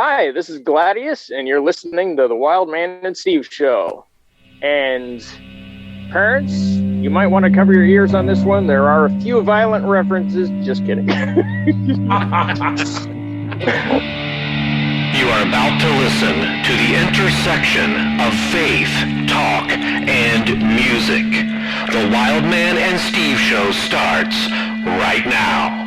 Hi, this is Gladius, and you're listening to the Wildman and Steve show. And parents, you might want to cover your ears on this one. There are a few violent references. Just kidding. You are about to listen to the intersection of faith, talk, and music. The Wildman and Steve show starts right now.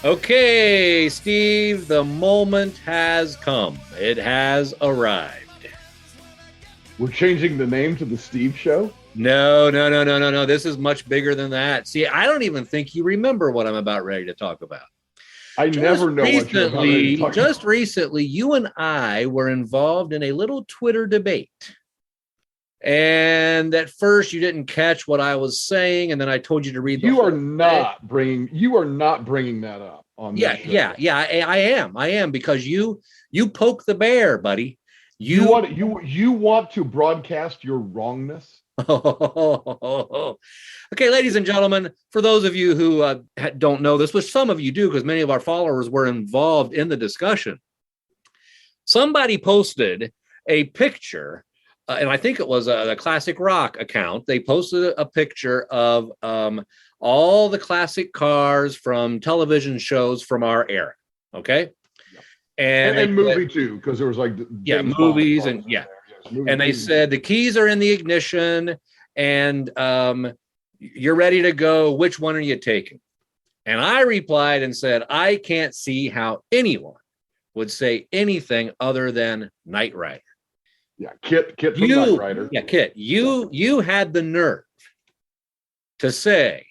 Okay, Steve, the moment has come. It has arrived. We're changing the name to the Steve Show? No. This is much bigger than that. See, I don't even think you remember what I'm about ready to talk about. I never know what you're about ready to talk about. Just recently, you and I were involved in a little Twitter debate. And at first, you didn't catch what I was saying, and then I told you to read the You are not bringing that up on this show. I am because you poke the bear, buddy. You want to broadcast your wrongness? Okay, ladies and gentlemen, for those of you who don't know this, which some of you do because many of our followers were involved in the discussion, somebody posted a picture. And I think it was a Classic Rock account. They posted a picture of all the classic cars from television shows from our era. Okay. And movie too, because there was like movies and and they said the keys are in the ignition and you're ready to go. Which one are you taking? And I replied and said, I can't see how anyone would say anything other than Knight Rider. Yeah, Kit from Knight Rider. Yeah, Kit, you had the nerve to say,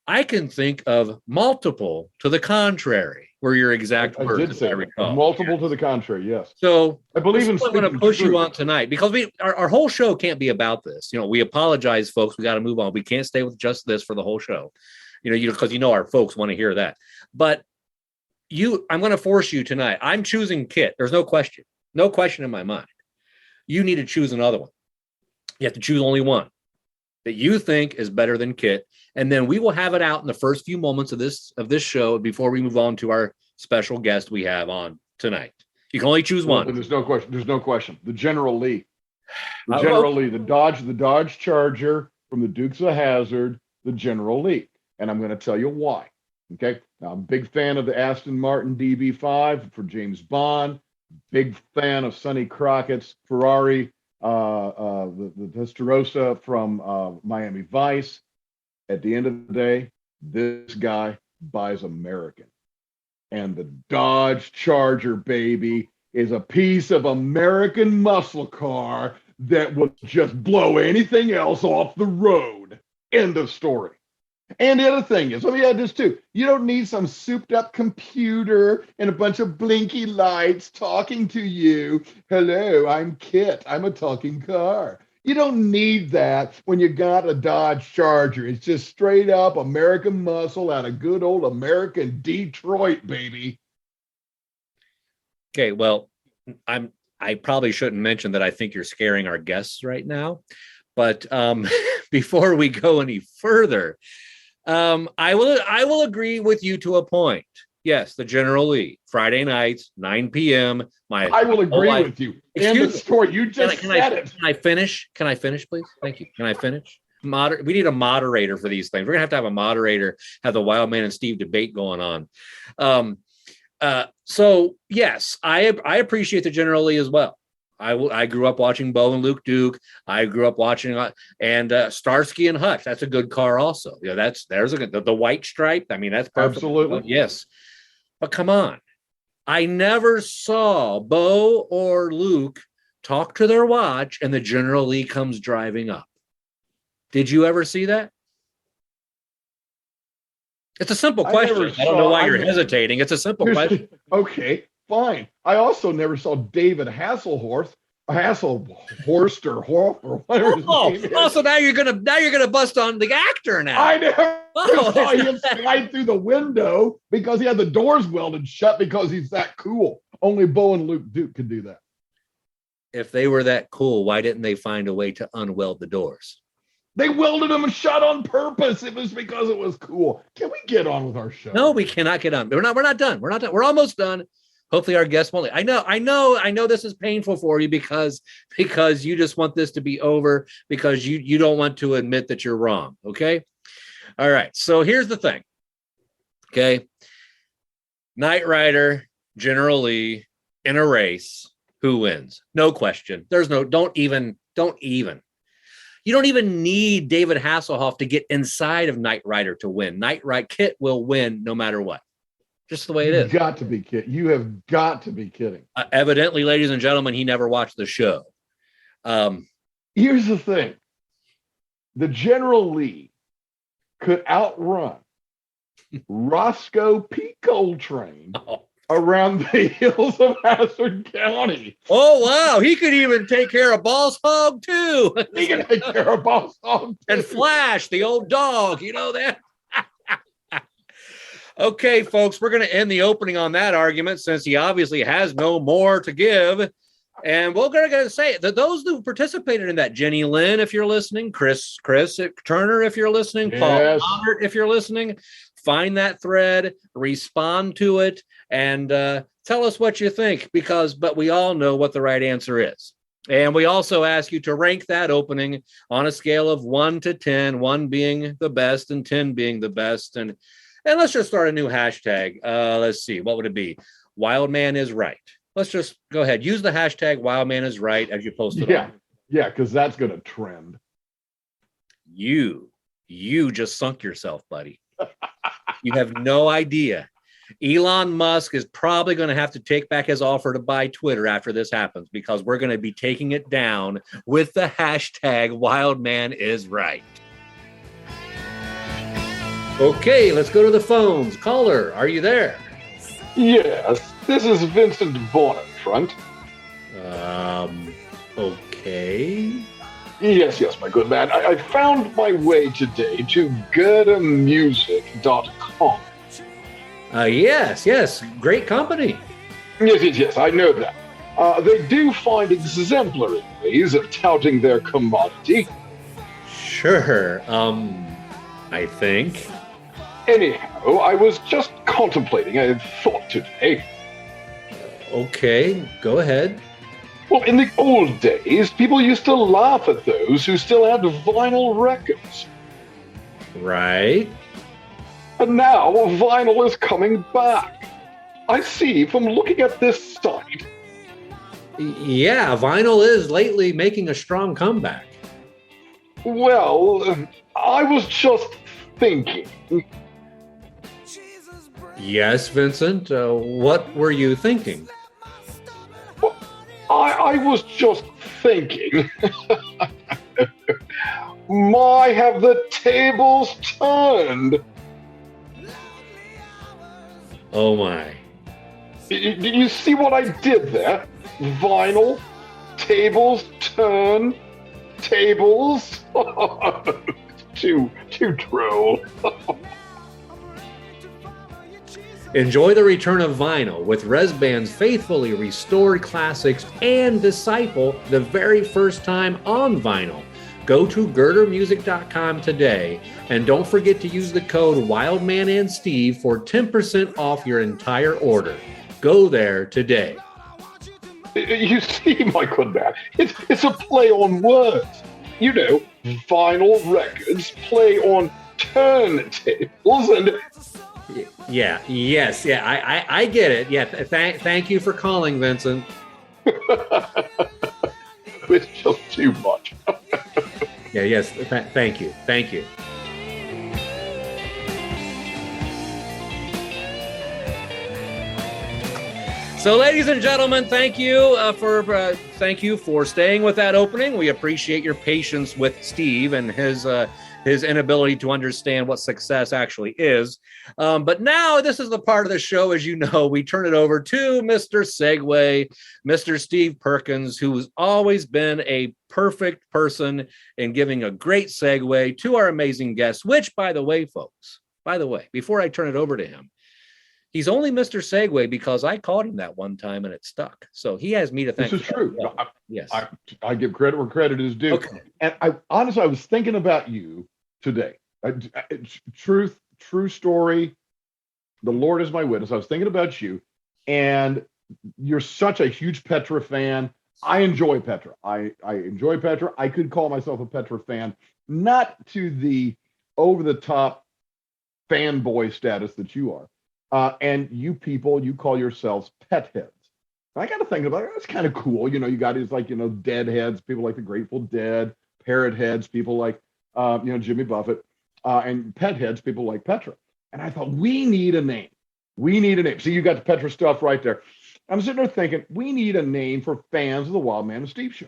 I can think of multiple to the contrary, were your exact words. I did say multiple to the contrary, yes. So I believe I'm going to push you on tonight because our whole show can't be about this. You know, we apologize, folks. We got to move on. We can't stay with just this for the whole show. Because our folks want to hear that. But I'm going to force you tonight. I'm choosing Kit. There's no question in my mind. You need to choose another one. You have to choose only one that you think is better than Kit. And then we will have it out in the first few moments of this show before we move on to our special guest we have on tonight. You can only choose one. There's no question. The General Lee. The Dodge Charger from the Dukes of Hazzard, the General Lee. And I'm going to tell you why. Okay. Now, I'm a big fan of the Aston Martin DB5 for James Bond. Big fan of Sonny Crockett's Ferrari, the Testarossa from Miami Vice. At the end of the day, this guy buys American. And the Dodge Charger, baby, is a piece of American muscle car that will just blow anything else off the road. End of story. And the other thing is, let me add this too. You don't need some souped up computer and a bunch of blinky lights talking to you. Hello, I'm Kit. I'm a talking car. You don't need that when you got a Dodge Charger. It's just straight up American muscle out of good old American Detroit, baby. Okay, well, I probably shouldn't mention that I think you're scaring our guests right now. But before we go any further, I will agree with you to a point. Yes, the General Lee, Friday nights, 9 p.m. I will agree with you. End of story. You just said it. Can I finish? Can I finish, please? Thank you. Can I finish? We need a moderator for these things. We're going to have a moderator, have the Wildman and Steve debate going on. So, yes, I appreciate the General Lee as well. I grew up watching Bo and Luke Duke. I grew up watching Starsky and Hutch. That's a good car also. Yeah, there's the white stripe. I mean, that's perfect. Absolutely. Yes. But come on. I never saw Bo or Luke talk to their watch and the General Lee comes driving up. Did you ever see that? It's a simple question. I don't know why you're hesitating. It's a simple question. Okay, fine. I also never saw David Hasselhorst or whatever his name is. So now you're gonna bust on the actor now. I never saw him slide through the window because he had the doors welded shut because he's that cool. Only Bo and Luke Duke could do that. If they were that cool, why didn't they find a way to unweld the doors? They welded them shut on purpose. It was because it was cool. Can we get on with our show? No, we cannot get on. We're not done. We're not done. We're almost done. Hopefully our guests won't. I know this is painful for you because you just want this to be over because you don't want to admit that you're wrong. Okay. All right. So here's the thing. Okay. Knight Rider, General Lee in a race. Who wins? No question. Don't even. You don't even need David Hasselhoff to get inside of Knight Rider to win. Kit will win no matter what. Just the way it is. You've got to be kidding. You have got to be kidding. Evidently, ladies and gentlemen, he never watched the show. Here's the thing. The General Lee could outrun Roscoe P. Coltrane around the hills of Hazard County. Oh, wow. He could even take care of Boss Hog, too. He can take care of Boss Hog, too. And Flash, the old dog. You know that? Okay, folks, we're going to end the opening on that argument since he obviously has no more to give. And we're going to say that those who participated in that, Jenny Lynn, if you're listening, Chris Turner, if you're listening, yes. Paul Robert, if you're listening, find that thread, respond to it, and tell us what you think, but we all know what the right answer is. And we also ask you to rank that opening on a scale of 1 to 10, 1 being the best and 10 being the best. And let's just start a new hashtag. Let's see. What would it be? Wildman is right. Let's just go ahead. Use the hashtag Wildman is right as you post it on. Yeah, because that's going to trend. You just sunk yourself, buddy. You have no idea. Elon Musk is probably going to have to take back his offer to buy Twitter after this happens because we're going to be taking it down with the hashtag Wildman is right. Okay, let's go to the phones. Caller, are you there? Yes, this is Vincent Vaughn front. Okay. Yes, my good man. I found my way today to GerdaMusic.com. Yes, great company. Yes, I know that. They do find exemplary ways of touting their commodity. Sure, I think. Anyhow, I was just contemplating a thought today. Okay, go ahead. Well, in the old days, people used to laugh at those who still had vinyl records. Right. And now vinyl is coming back. I see from looking at this site. Yeah, vinyl is lately making a strong comeback. Well, I was just thinking. Yes, Vincent. What were you thinking? Well, I was just thinking. My, have the tables turned. Oh my. Did you see what I did there? Vinyl, tables turn, tables. Too droll. Enjoy the return of vinyl with Resband's faithfully restored classics and disciple the very first time on vinyl. Go to GerdaMusic.com today and don't forget to use the code WildmanandSteve for 10% off your entire order. Go there today. You see, my good man, it's a play on words. You know, vinyl records play on turntables and... I get it. Yeah, thank you for calling, Vincent. It's just too much. Yes, thank you. So, ladies and gentlemen, thank you for staying with that opening. We appreciate your patience with Steve and his inability to understand what success actually is. But now this is the part of the show, as you know, we turn it over to Mr. Segway, Mr. Steve Perkins, who's always been a perfect person in giving a great segue to our amazing guests, which, by the way, folks, before I turn it over to him, he's only Mr. Segway because I called him that one time and it stuck. So he has me to thank. This is true. Yes. I give credit where credit is due. Okay. And I was thinking about you today. True story. The Lord is my witness. I was thinking about you, and you're such a huge Petra fan. I enjoy Petra. I enjoy Petra. I could call myself a Petra fan, not to the over-the-top fanboy status that you are. And you people, you call yourselves pet heads. I got to think about it. That's kind of cool. You know, you got these dead heads, people like the Grateful Dead, parrot heads, people like, Jimmy Buffett, and pet heads, people like Petra. And I thought, we need a name. See, you got the Petra stuff right there. I'm sitting there thinking, we need a name for fans of the Wildman and Steve show.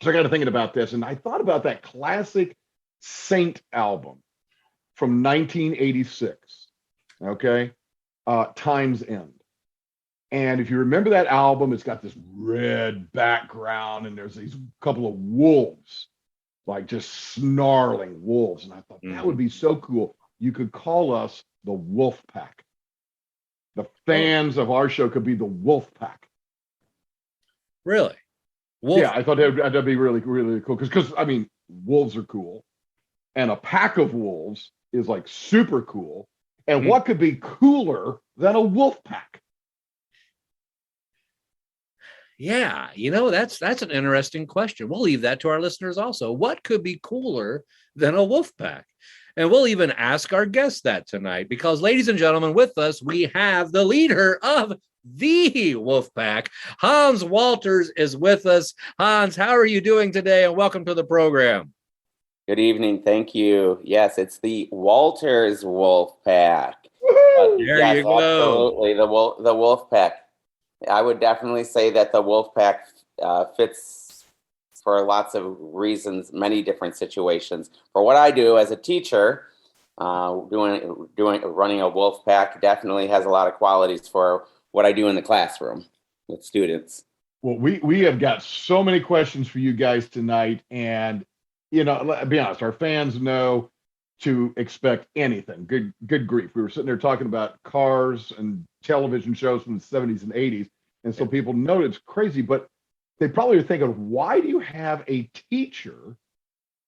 So I got to thinking about this, and I thought about that classic Saint album from 1986. Okay, Time's End. And if you remember that album, it's got this red background, and there's these couple of wolves, like just snarling wolves. And I thought that would be so cool. You could call us the Wolfpack. The fans of our show could be the Wolfpack. Really? Yeah, I thought that'd be really, really cool. Because I mean, wolves are cool, and a pack of wolves is like super cool. And what could be cooler than a wolf pack? Yeah, that's an interesting question. We'll leave that to our listeners also. What could be cooler than a wolf pack? And we'll even ask our guests that tonight, because, ladies and gentlemen, with us, we have the leader of the Wolfpack. Hanz Walters is with us. Hanz, how are you doing today? And welcome to the program. Good evening. Thank you. Yes, it's the Walters Wolfpack. There you go. Absolutely, the Wolfpack. I would definitely say that the Wolfpack fits for lots of reasons, many different situations. For what I do as a teacher, running a Wolfpack definitely has a lot of qualities for what I do in the classroom with students. Well, we have got so many questions for you guys tonight, and let's be honest, our fans know to expect anything. Good grief. We were sitting there talking about cars and television shows from the 70s and 80s. And so people know it's crazy, but they probably are thinking, why do you have a teacher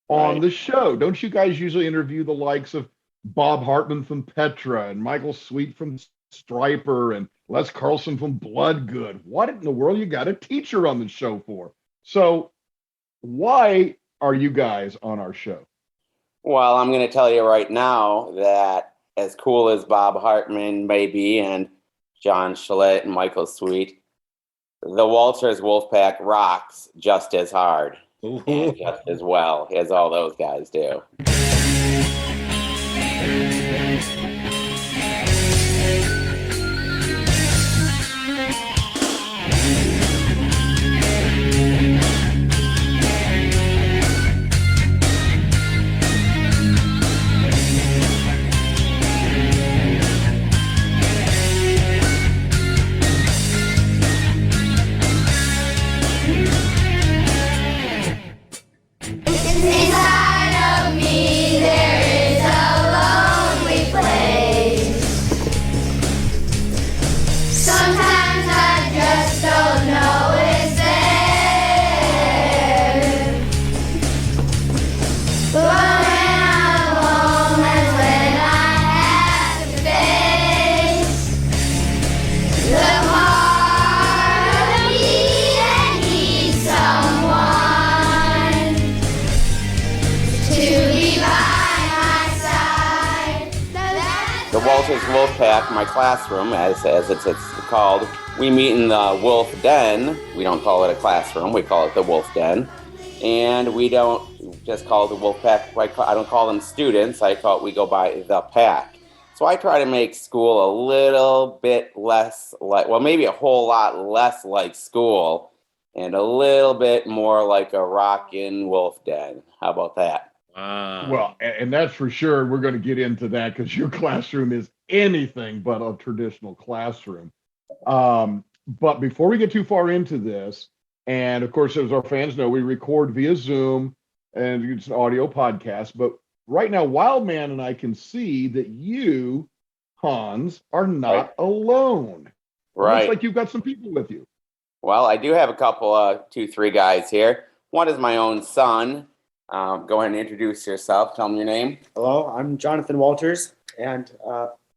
on the show? Don't you guys usually interview the likes of Bob Hartman from Petra and Michael Sweet from Stryper and Les Carlson from Bloodgood? What in the world you got a teacher on the show for? So why are you guys on our show? Well, I'm going to tell you right now that as cool as Bob Hartman may be, and John Schlett and Michael Sweet, the Walters Wolfpack rocks just as hard and just as well as all those guys do. Inside of me there is a lonely place. Sometimes I just don't know it's there. But when I'm alone, that's when I have to face the part of me that needs someone to be by my side. The Walters Wolfpack, my classroom, as it's called, we meet in the Wolf Den. We don't call it a classroom, we call it the Wolf Den. And we don't just call it the Wolfpack, I don't call them students, we go by the pack. So I try to make school a little bit less like, well, maybe a whole lot less like school and a little bit more like a rockin' wolf den. How about that? Wow. Well, and that's for sure. We're going to get into that because your classroom is anything but a traditional classroom. But before we get too far into this, and of course, as our fans know, we record via Zoom and it's an audio podcast. But right now, Wildman and I can see that you, Hans, are not alone. Right. It looks like you've got some people with you. Well, I do have a couple, 2, 3 guys here. One is my own son. Go ahead and introduce yourself. Tell them your name. Hello, I'm Jonathan Walters, and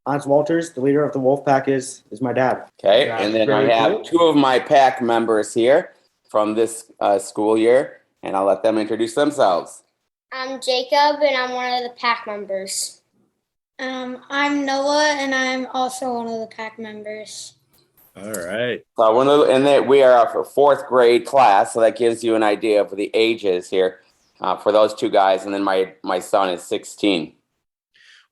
Hanz Walters, the leader of the Wolfpack, is my dad. Okay, That's and then I very have cool. 2 of my pack members here from this school year, and I'll let them introduce themselves. I'm Jacob, and I'm one of the pack members. I'm Noah, and I'm also one of the pack members. All right. So we are a 4th grade class, so that gives you an idea of the ages here for those 2 guys, and then my son is 16.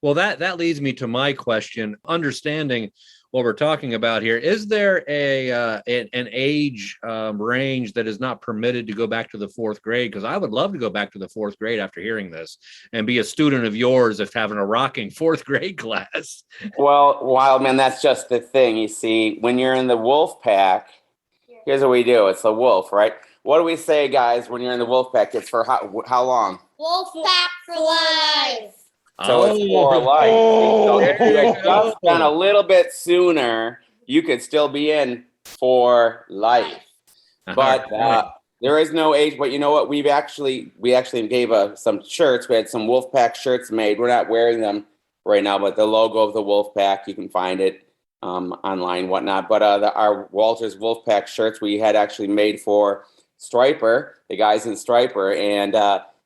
Well, that leads me to my question. Understanding what we're talking about here, is there an age range that is not permitted to go back to the 4th grade? Because I would love to go back to the 4th grade after hearing this and be a student of yours if having a rocking 4th grade class. Well, Wildman, that's just the thing. You see, when you're in the wolf pack, here's what we do. It's a wolf, right? What do we say, guys, when you're in the wolf pack? It's for how long? Wolfpack for life. So it's for life. So if you had just done a little bit sooner, you could still be in for life. But there is no age. But you know what? We actually gave some shirts. We had some Wolfpack shirts made. We're not wearing them right now, but the logo of the Wolfpack, you can find it online, whatnot. But our Walters Wolfpack shirts we had actually made for Striper, the guys in Striper, and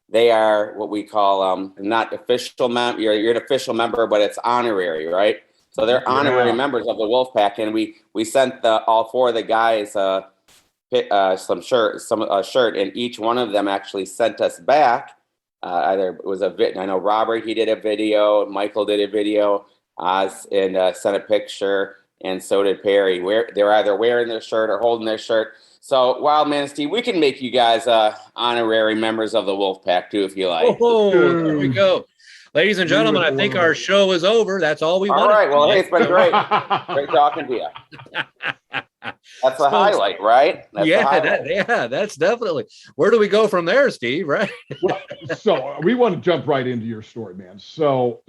they are what we call not official member. You're an official member, but it's honorary, right? So they're honorary members of the Wolfpack, and we sent all 4 of the guys some shirt, and each one of them actually sent us back. Either it was I know Robert, he did a video, Michael did a video, Oz, and sent a picture, and so did Perry. They're either wearing their shirt or holding their shirt. So, Wildman and Steve, we can make you guys honorary members of the Wolfpack too, if you like. Oh, there we go. Ladies and gentlemen, I think our show is over. That's all we want. All right. Well, hey, it's been great. Great talking to you. That's the highlight, right? That's that's definitely. Where do we go from there, Steve? Right? So we want to jump right into your story, man. So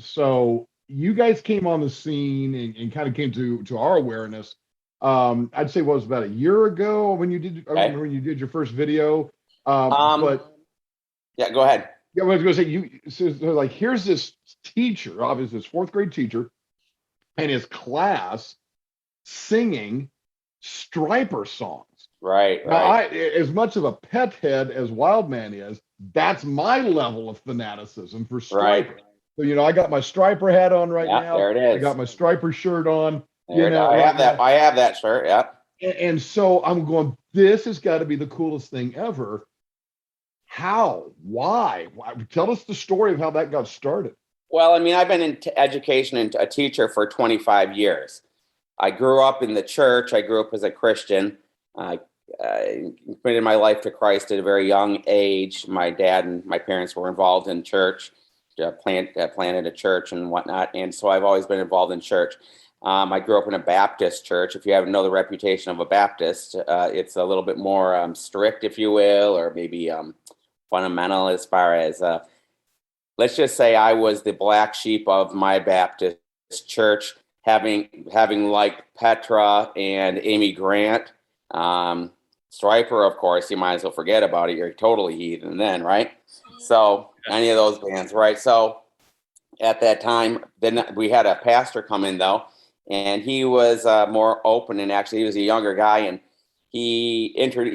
you guys came on the scene and kind of came to our awareness. I'd say what was about a year ago when you did when you did your first video. But yeah, go ahead. Yeah, I was going to say so like here's this teacher, obviously this 4th grade teacher, and his class singing Striper songs. Right. Now, as much of a pet head as Wildman is, that's my level of fanaticism for Striper. Right. So I got my Striper hat on now. There it is. I got my Striper shirt on. I have that shirt. Yeah. And so I'm going, this has got to be the coolest thing ever. How? Why? Tell us the story of how that got started. Well, I mean, I've been in education and a teacher for 25 years. I grew up in the church. I grew up as a Christian. I committed my life to Christ at a very young age. My dad and my parents were involved in church, planted a church and whatnot. And so I've always been involved in church. I grew up in a Baptist church. If you haven't know the reputation of a Baptist, it's a little bit more strict, if you will, or maybe fundamental as far as, let's just say I was the black sheep of my Baptist church, having liked Petra and Amy Grant. Striper, of course, you might as well forget about it. You're totally heathen then, right? So any of those bands, right? So at that time, then we had a pastor come in, though, and he was more open, and actually he was a younger guy, and he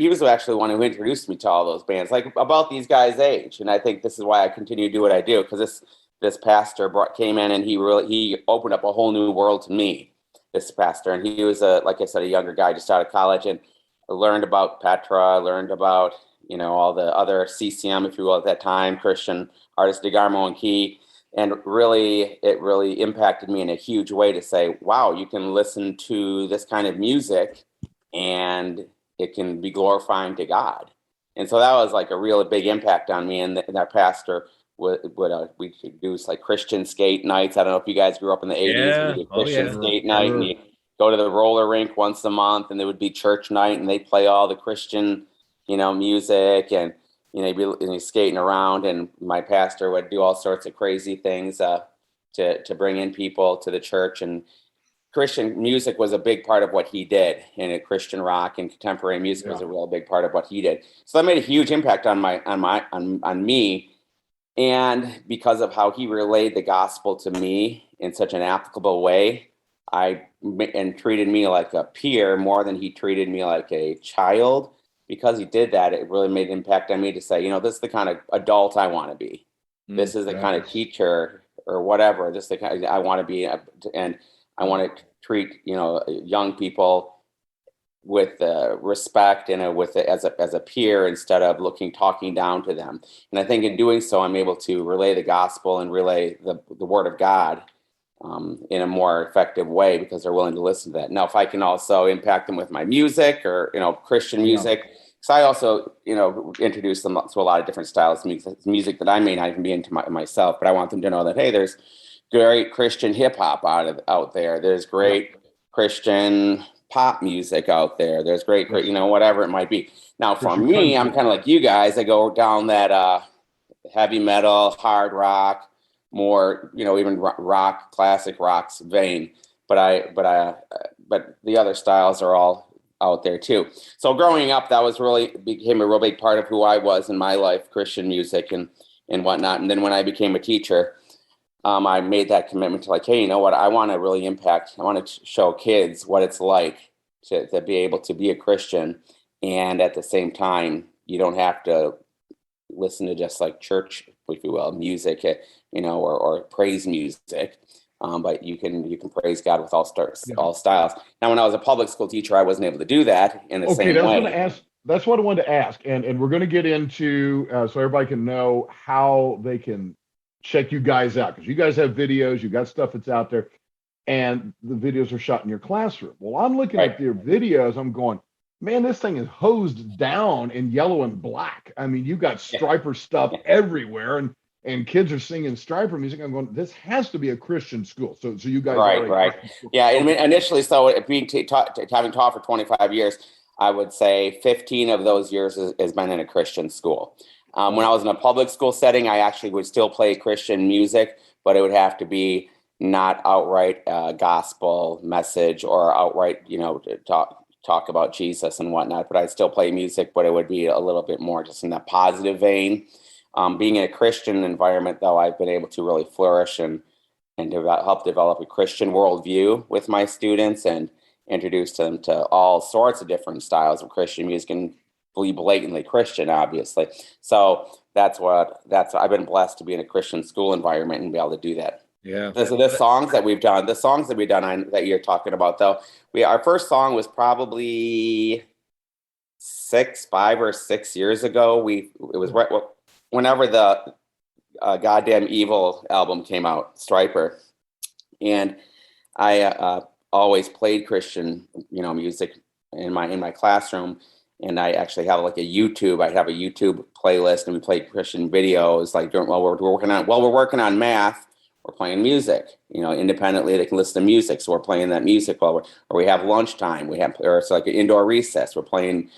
was actually the one who introduced me to all those bands, like about these guys' age. And I think this is why I continue to do what I do, because this pastor came in and he opened up a whole new world to me, this pastor. And he was like I said, a younger guy just out of college, and I learned about Petra, learned about, all the other CCM, if you will, at that time, Christian artists, DeGarmo and Key. And really, it really impacted me in a huge way to say, wow, you can listen to this kind of music and it can be glorifying to God. And so that was like a real big impact on me. And that pastor would we could do like Christian skate nights. I don't know if you guys grew up in the 80s. Yeah. We did Christian yeah. skate night, and you go to the roller rink once a month, and there would be church night, and they play all the Christian, music, and you'd be skating around, and my pastor would do all sorts of crazy things to bring in people to the church. And Christian music was a big part of what he did, and Christian rock and contemporary music was a real big part of what he did. So that made a huge impact on me, and because of how he relayed the gospel to me in such an applicable way, and treated me like a peer more than he treated me like a child. Because he did that, it really made an impact on me to say, this is the kind of adult I want to be. This is the kind of teacher or whatever. This is the kind I want to be, and I want to treat young people with respect and as a peer instead of talking down to them. And I think in doing so, I'm able to relay the gospel and relay the word of God in a more effective way because they're willing to listen to that. Now, if I can also impact them with my music or Christian music, because I also introduce them to a lot of different styles of music that I may not even be into myself, but I want them to know that hey, there's great Christian hip hop out there. There's great Christian pop music out there. There's great, whatever it might be. Now, for me, I'm kind of like you guys. I go down that heavy metal, hard rock, more, even rock, classic rocks vein. But the other styles are all out there too. So growing up, that became a real big part of who I was in my life, Christian music and whatnot. And then when I became a teacher, I made that commitment to hey, you know what? I want to really impact. I want to show kids what it's like to be able to be a Christian, and at the same time, you don't have to listen to just church, if you will, music, or praise music. But you can praise God with all styles. Now, when I was a public school teacher, I wasn't able to do that in the same way. That's what I wanted to ask, and we're going to get into so everybody can know how they can check you guys out, because you guys have videos, you got stuff that's out there, and the videos are shot in your classroom. Well, I'm looking at your videos, I'm going, man, this thing is hosed down in yellow and black. I mean, you got striper stuff everywhere, and kids are singing striper music. I'm going, this has to be a Christian school. So you guys right. Yeah, I mean, initially, so having taught for 25 years, I would say 15 of those years has been in a Christian school. When I was in a public school setting, I actually would still play Christian music, but it would have to be not outright gospel message or outright, talk about Jesus and whatnot. But I'd still play music, but it would be a little bit more just in that positive vein. Being in a Christian environment, though, I've been able to really flourish and help develop a Christian worldview with my students and introduce them to all sorts of different styles of Christian music and be blatantly Christian, obviously. So I've been blessed to be in a Christian school environment and be able to do that. Yeah. So the songs that we've done that you're talking about, though, our first song was probably 5 or 6 years ago. It was right whenever the Goddamn Evil album came out, Striper, and I always played Christian, music in my classroom. And I actually have a YouTube. I have a YouTube playlist, and we play Christian videos. While we're working on math, we're playing music. Independently, they can listen to music, so we're playing that music or we have lunchtime. Or it's like an indoor recess. We're playing,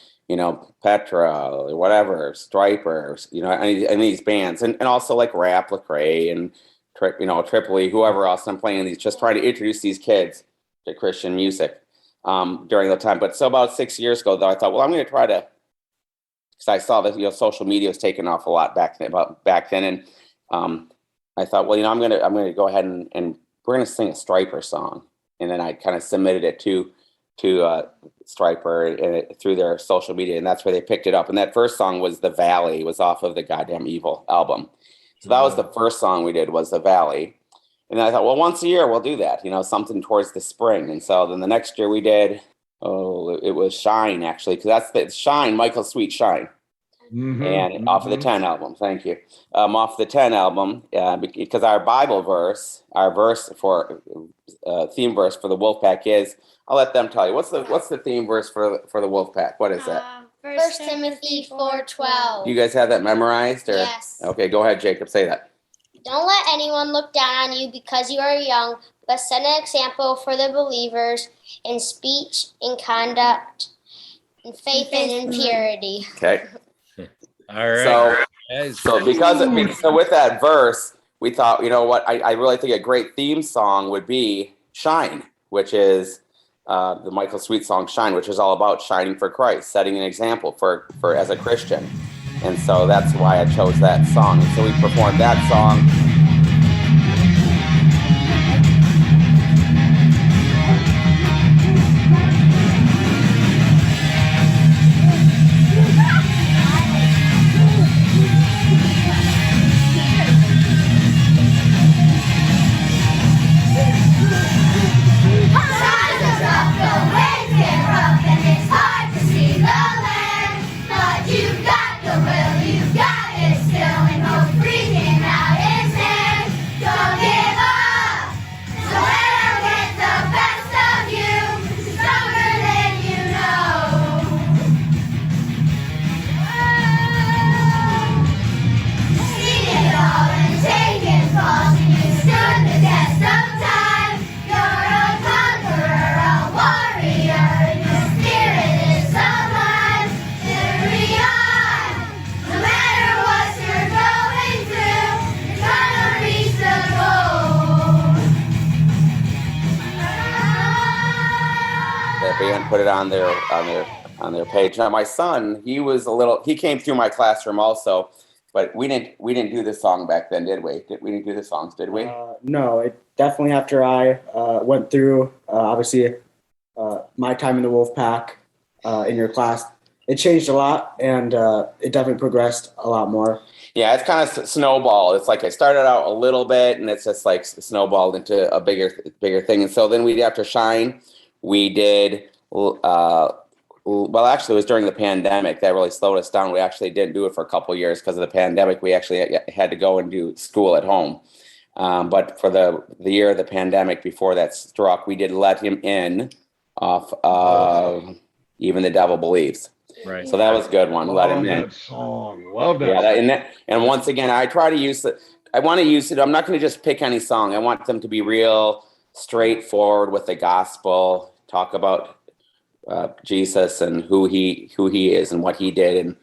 Petra or whatever, Striper, any of these bands, and also rap, Lecrae, and Tripoli, whoever else. I'm playing these, just trying to introduce these kids to Christian music. During that time. But so about 6 years ago, though, I thought, well, I'm going to try to, because I saw that social media was taking off a lot back then, and I thought, well, I'm going to go ahead and we're going to sing a Striper song, and then I kind of submitted it to Striper and through their social media, and that's where they picked it up. And that first song was "The Valley," was off of the Goddamn Evil album. So that was the first song we did, was "The Valley." And I thought, well, once a year we'll do that, something towards the spring. And so then the next year we did, it was Shine, actually, because that's the Shine, Michael Sweet Shine. And off of the 10 album, thank you. Off the 10 album, because our Bible verse, our verse for theme verse for the Wolfpack is, I'll let them tell you. What's the theme verse for the Wolfpack? What is that? 1 Timothy 4:12. You guys have that memorized? Or? Yes. Okay, go ahead, Jacob, say that. Don't let anyone look down on you because you are young, but set an example for the believers in speech, in conduct, in faith, and in purity. Okay. All right. So with that verse, we thought, you know what, I really think a great theme song would be Shine, which is the Michael Sweet song Shine, which is all about shining for Christ, setting an example for as a Christian. And so that's why I chose that song. And so we performed that song. Put it on their page. Now my son, he came through my classroom also, but we didn't do this song back then, did we? We didn't do the songs, did we? No, it definitely after I went through obviously my time in the Wolfpack in your class, it changed a lot, and it definitely progressed a lot more. Yeah, it's kind of snowballed. It's like I started out a little bit, and it's just like snowballed into a bigger thing. And so then after Shine, we did. Well, actually, it was during the pandemic that really slowed us down. We actually didn't do it for a couple of years because of the pandemic. We actually had to go and do school at home. But for the year of the pandemic before that struck, we did Let Him In off of Even the Devil Believes. Right. So that was a good one. Let Him In. That song. Love that. Yeah, and once again, I try to use it. I want to use it. I'm not going to just pick any song. I want them to be real straightforward with the gospel. Talk about Jesus and who he is and what he did, and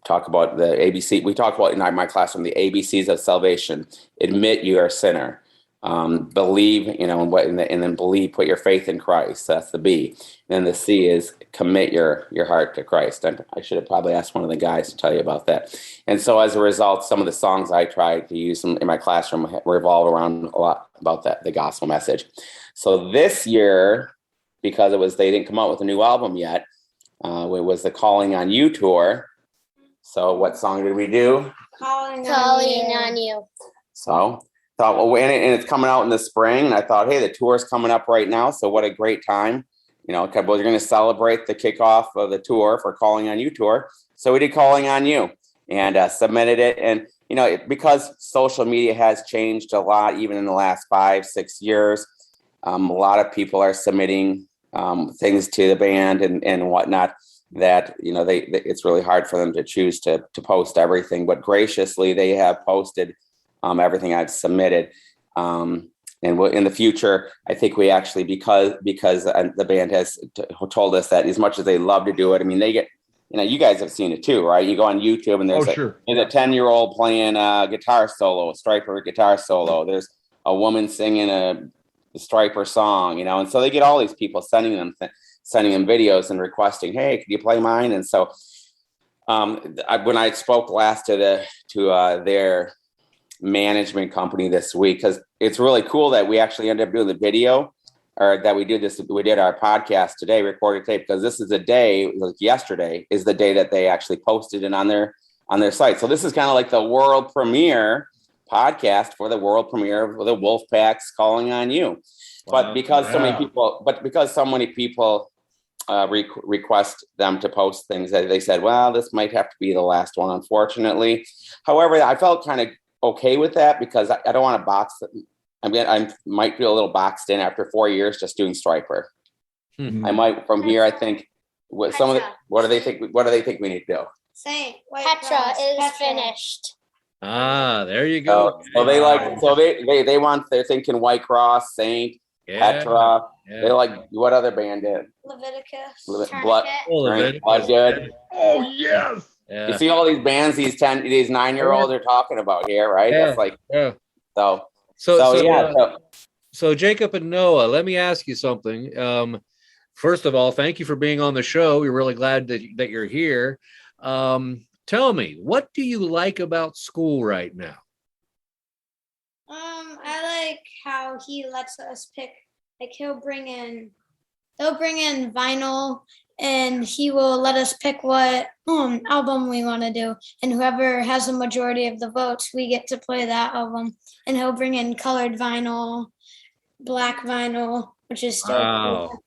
talk about the ABC. We talk about in my classroom the ABCs of salvation. Admit you are a sinner. Believe, and then believe. Put your faith in Christ. That's the B. And then the C is commit your heart to Christ. And I should have probably asked one of the guys to tell you about that. And so as a result, some of the songs I tried to use in my classroom revolve around a lot about the gospel message. So this year, because they didn't come out with a new album yet, it was the Calling on You tour. So what song did we do? Calling on you. So thought, well, and it's coming out in the spring, and I thought, hey, the tour's coming up right now, so what a great time. We're going to celebrate the kickoff of the tour for Calling on You tour. So we did Calling on You and submitted it. And, because social media has changed a lot, even in the last 5-6 years, a lot of people are submitting things to the band and whatnot that, it's really hard for them to choose to post everything. But graciously, they have posted everything I've submitted. And in the future, I think we actually, because the band has told us that as much as they love to do it, I mean, they get, you guys have seen it too, right? You go on YouTube and there's a 10-year-old playing a guitar solo, a Striper guitar solo. There's a woman singing a Striper song, and so they get all these people sending them videos and requesting, hey, could you play mine? And so when I spoke last to their management company this week, because it's really cool that we actually ended up doing the video, or that we did our podcast today, recorded tape, because this is the day, like yesterday is the day that they actually posted it on their site. So this is kind of like the world premiere podcast for the world premiere of the Wolfpack's Calling on You. Wow. But because so many people request them to post things that they said, well, this might have to be the last one, unfortunately. However, I felt kind of okay with that because I don't want to box. I might feel a little boxed in after 4 years just doing Striper. I might from here. I think what do they think? What do they think we need to do? Saint Petra is finished. There you go. So they they want. They're thinking White Cross, Saint, Petra. Yeah. They like what other band did? Leviticus. Blood good. Oh yes. Yeah. You see all these bands these 9-year-olds are talking about here, right? Yeah. That's like So Jacob and Noah, let me ask you something. First of all, thank you for being on the show. We're really glad that you're here. Tell me, what do you like about school right now? I like how he lets us pick. Like they'll bring in vinyl, and he will let us pick what album we want to do. And whoever has the majority of the votes, we get to play that album. And he'll bring in colored vinyl, black vinyl, which is still cool.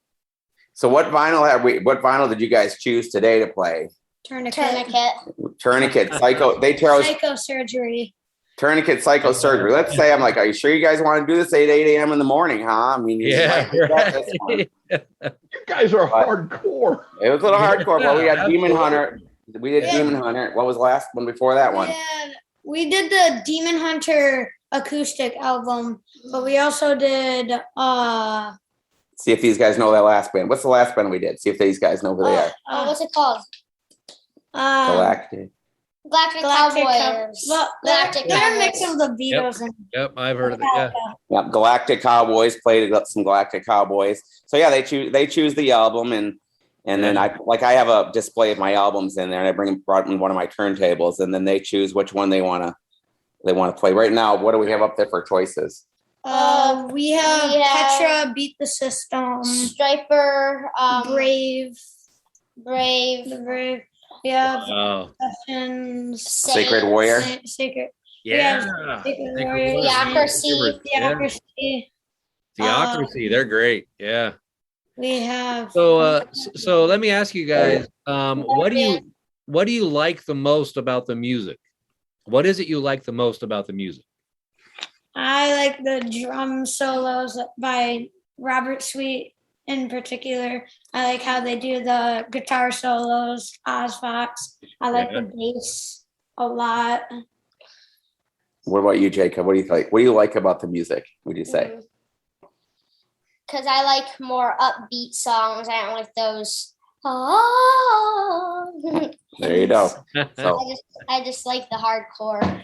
So what vinyl did you guys choose today to play? Tourniquet. Psycho. Psychosurgery. Tourniquet psychosurgery. Let's say I'm like, are you sure you guys want to do this at 8 a.m. in the morning, huh? I mean, you guys are hardcore. It was a little hardcore. Well, we had Demon Hunter. We did Demon Hunter. What was the last one before that one? We did the Demon Hunter acoustic album, but we also did see if these guys know that last band. What's the last band we did? See if these guys know who they are. What's it called? Galactic Cowboys. They're a mix of the Beatles. Yep, I've heard of it. Yeah, Galactic Cowboys played some Galactic Cowboys. So yeah, they choose the album and then I have a display of my albums in there, and I brought in one of my turntables, and then they choose which one they want to play. Right now, what do we have up there for choices? We have Petra, Beat the System, Striper, Brave. We have Sacred Warrior. Sacred. Yeah. Sacred Warrior. Theocracy. They're great. Yeah. We have. So let me ask you guys, what do you like the most about the music? What is it you like the most about the music? I like the drum solos by Robert Sweet in particular. I like how they do the guitar solos, Oz Fox. I like the bass a lot. What about you, Jacob? What do you like? What do you like about the music? What do you say? Because I like more upbeat songs. I don't like those. There you go. So I just like the hardcore.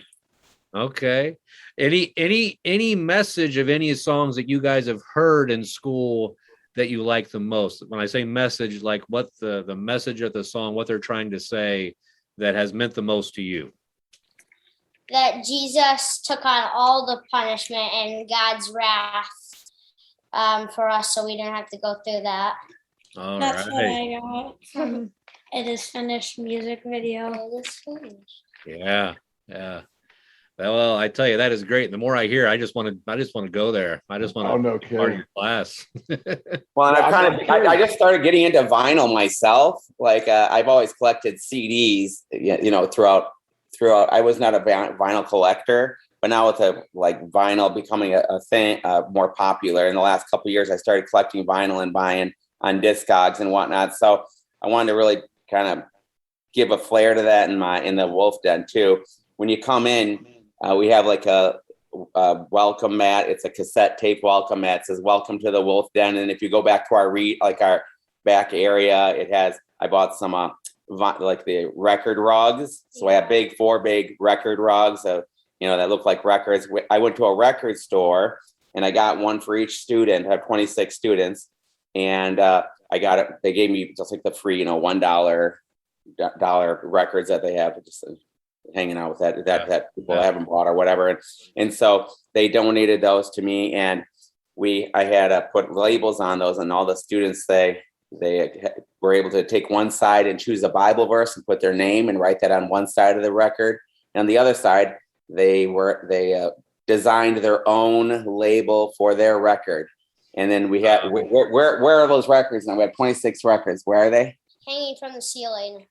Okay. Any message of any songs that you guys have heard in school that you like the most? When I say message, like what the message of the song, what they're trying to say that has meant the most to you? That Jesus took on all the punishment and God's wrath for us, so we didn't have to go through that. That's what I got from It Is Finished music video. It is finished. Yeah. Well, I tell you, that is great. The more I hear, I just want to go there. I just want to be part of your class. Well, and I just started getting into vinyl myself. Like I've always collected CDs, throughout. I was not a vinyl collector, but now with vinyl becoming a thing, more popular in the last couple of years, I started collecting vinyl and buying on Discogs and whatnot. So I wanted to really kind of give a flair to that in the Wolf Den too. When you come in, we have like a welcome mat. It's a cassette tape welcome mat. It says "Welcome to the Wolf Den." And if you go back to our back area, I bought some like the record rugs. So I have 4 big record rugs that look like records. I went to a record store and I got one for each student. I have 26 students, and I got it. They gave me just like the free, $1 records that they have just hanging out with that people haven't bought or whatever. And so they donated those to me, and I had to put labels on those, and all the students, they were able to take one side and choose a Bible verse and put their name and write that on one side of the record. And on the other side, they designed their own label for their record. And then we had where are those records? Now we have 26 records. Where are they? Hanging from the ceiling.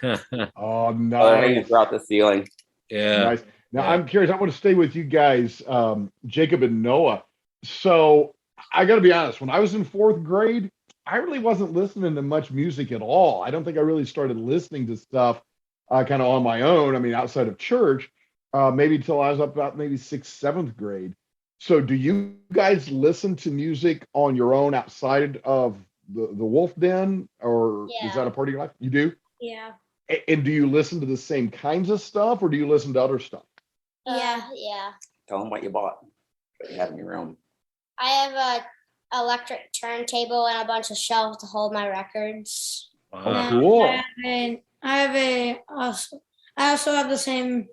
Oh, Oh, they're hanging nice. throughout the ceiling. Yeah. Nice. Now, Yeah. I'm curious. I want to stay with you guys, Jacob and Noah. So I got to be honest. When I was in fourth grade, I really wasn't listening to much music at all. I don't think I really started listening to stuff kind of on my own. I mean, outside of church, maybe till I was up about maybe sixth, seventh grade. So do you guys listen to music on your own outside of the Wolf Den, or is Yeah. that a part of your life? You do? Yeah. And do you listen to the same kinds of stuff, or do you listen to other stuff? Yeah. Tell them what you bought. What you have in your room. I have a electric turntable and a bunch of shelves to hold my records. Wow. Cool. I also have the same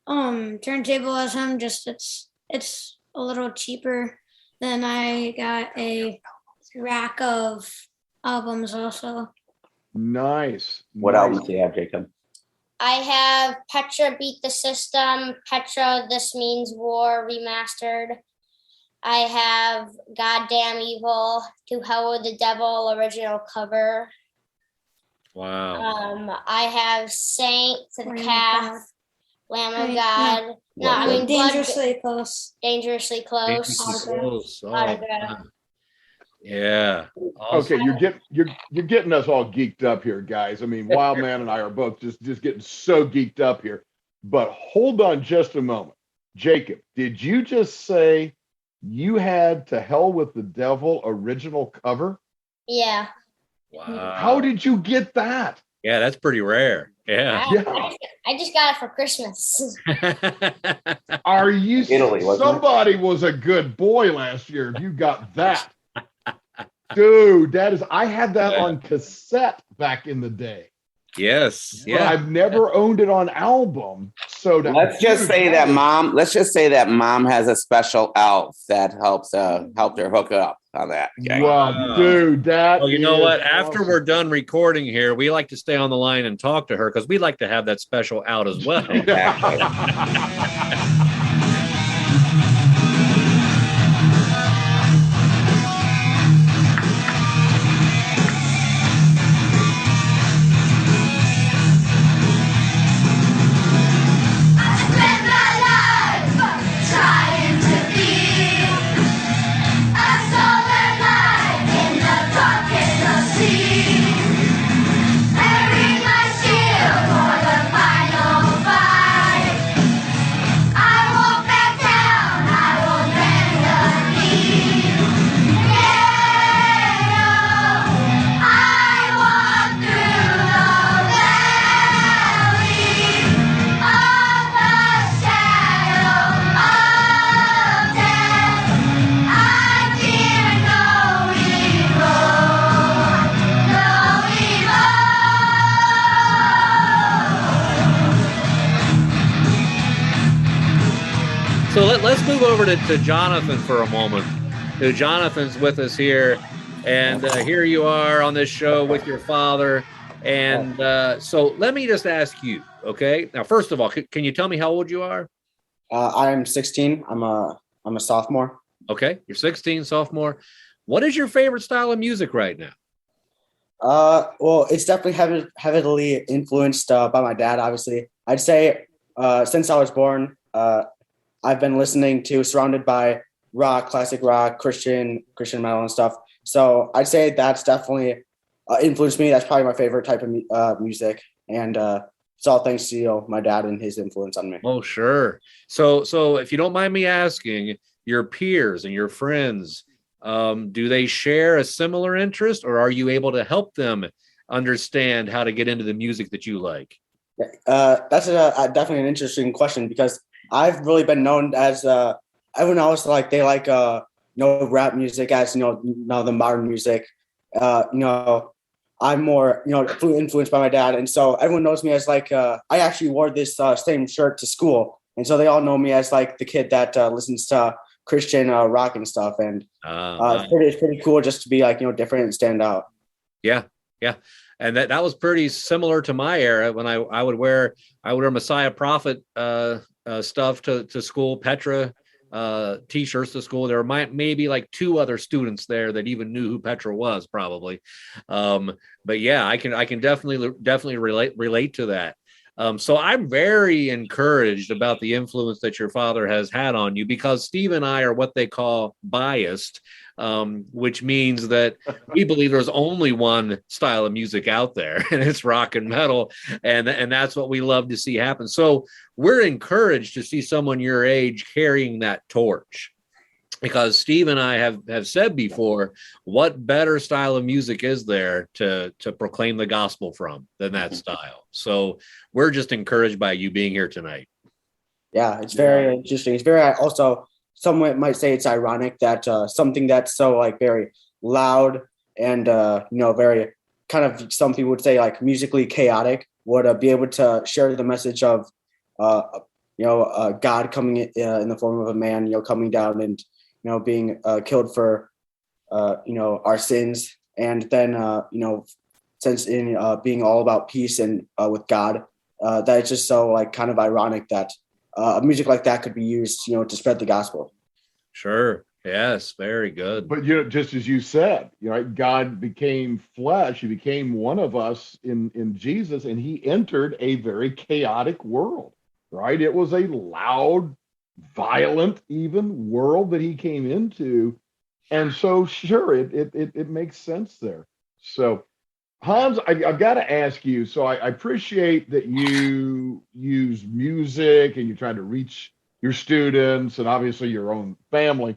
turntable as him, just it's a little cheaper. Then I got a rack of albums also. Nice. What nice. albums do you have, Jacob? I have Petra Beat the System, Petra This Means War Remastered. I have Goddamn Evil, To Hell with the Devil original cover. Wow. I have Saint to the Lamb of Calf, Lamb of Wait, God. No, I mean Dangerously Close. Dangerously Close. Dangerously Close. Oh, Autograph. wow. Yeah. Awesome. Okay, you're getting us all geeked up here, guys. I mean, Wildman and I are both just getting so geeked up here. But hold on just a moment. Jacob, did you just say you had To Hell with the Devil original cover? Yeah. Wow. How did you get that? Yeah, that's pretty rare. Yeah. I just got it for Christmas. Are you Italy, wasn't it? somebody was a good boy last year if you got that. Dude, I had that on cassette back in the day. Yes. But Yeah. I've never owned it on album. So Let's just say that mom has a special elf that helped her hook up on that. Okay? Wow, dude, that Well, you know is what? After awesome. we're done recording here, we like to stay on the line and talk to her because we'd like to have that special out as well. Exactly. Spend my life trying to be a solar light in the darkest of seas. Bearing my shield for the final fight. I won't back down, I won't bend the knee. Yeah, I walk through the valley of the shadow of death. I fear no evil, So let's move over to Jonathan for a moment. Jonathan's with us here, and here you are on this show with your father. And so let me just ask you, okay? Now, first of all, can you tell me how old you are? I'm 16. I'm a sophomore. Okay, you're 16, sophomore. What is your favorite style of music right now? Well, it's definitely heavily influenced by my dad, obviously. I'd say since I was born, I've been surrounded by rock, classic rock, Christian metal and stuff. So I'd say that's definitely influenced me. That's probably my favorite type of music. And it's all thanks to my dad and his influence on me. Oh, sure. So if you don't mind me asking, your peers and your friends, do they share a similar interest, or are you able to help them understand how to get into the music that you like? That's definitely an interesting question, because I've really been known as everyone else they like rap music as the modern music. I'm more influenced by my dad, and so everyone knows me as I actually wore this same shirt to school, and so they all know me as the kid that listens to Christian rock and stuff, and it's pretty cool just to be different and stand out. Yeah. And that was pretty similar to my era when I would wear Messiah Prophet stuff to school. Petra T-shirts to school. There might maybe like 2 other students there that even knew who Petra was, probably. But yeah, I can definitely relate to that. So I'm very encouraged about the influence that your father has had on you, because Steve and I are what they call biased, which means that we believe there's only one style of music out there, and it's rock and metal, and that's what we love to see happen. So we're encouraged to see someone your age carrying that torch, because Steve and I have said before, what better style of music is there to proclaim the gospel from than that style? So we're just encouraged by you being here tonight. Yeah, it's very interesting. It's very also, someone might say it's ironic that something that's so like very loud and very kind of, some people would say like musically chaotic, would be able to share the message of God coming in the form of a man, coming down and being killed for our sins, and then since in being all about peace and with God, that it's just so like kind of ironic that music like that could be used to spread the gospel. Sure. Yes, very good. But just as you said, God became flesh. He became one of us in Jesus, and he entered a very chaotic world, right? It was a loud, violent, even world that he came into. And so, sure, it makes sense there. So, Hanz, I've got to ask you, so I appreciate that you use music and you're trying to reach your students and obviously your own family.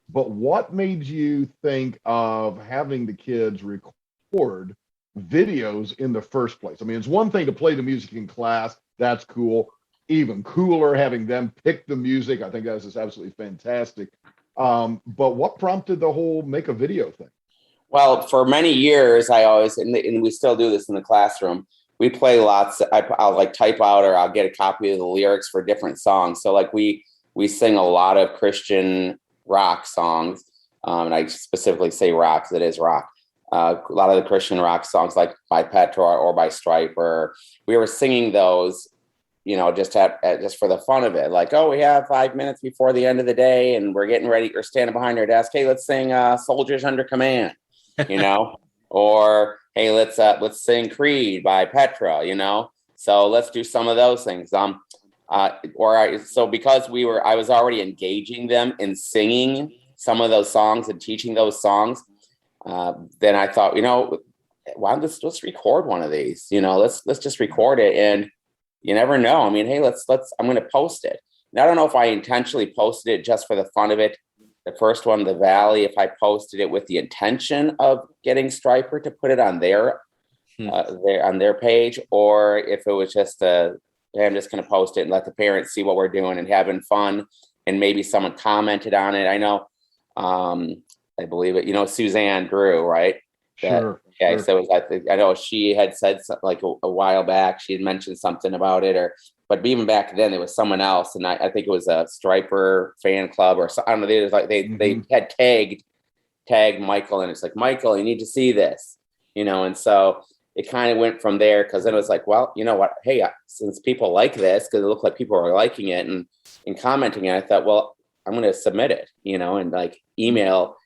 But what made you think of having the kids record videos in the first place? I mean, it's one thing to play the music in class. That's cool. Even cooler having them pick the music. I think that's just absolutely fantastic. But what prompted the whole make a video thing? Well, for many years, I always, and we still do this in the classroom, we play lots. I'll like type out, or I'll get a copy of the lyrics for different songs. So like we sing a lot of Christian rock songs. And I specifically say rock because it is rock. A lot of the Christian rock songs like by Petra or by Striper. We were singing those, just just for the fun of it. Like, oh, we have 5 minutes before the end of the day and we're getting ready or standing behind our desk. Hey, let's sing Soldiers Under Command, or hey, let's sing Creed by Petra, So let's do some of those things. So because I was already engaging them in singing some of those songs and teaching those songs. Then I thought, why let's record one of these, let's just record it. And you never know. I mean, hey, I'm going to post it. And I don't know if I intentionally posted it just for the fun of it. The first one, The Valley, if I posted it with the intention of getting Striper to put it on their page, or if it was just hey, I'm just going to post it and let the parents see what we're doing and having fun. And maybe someone commented on it. I know, I believe it, Suzanne Drew, right? Sure. Yeah. Sure. So I know she had said something like a while back, she had mentioned something about it, but even back then there was someone else. And I think it was a Striper fan club or so. I don't know. They had tagged Michael, and it's like, Michael, you need to see this, and so it kind of went from there, because then it was like, well, you know what? Hey, since people like this, because it looked like people were liking it and commenting it, I thought, well, I'm going to submit it, and like email.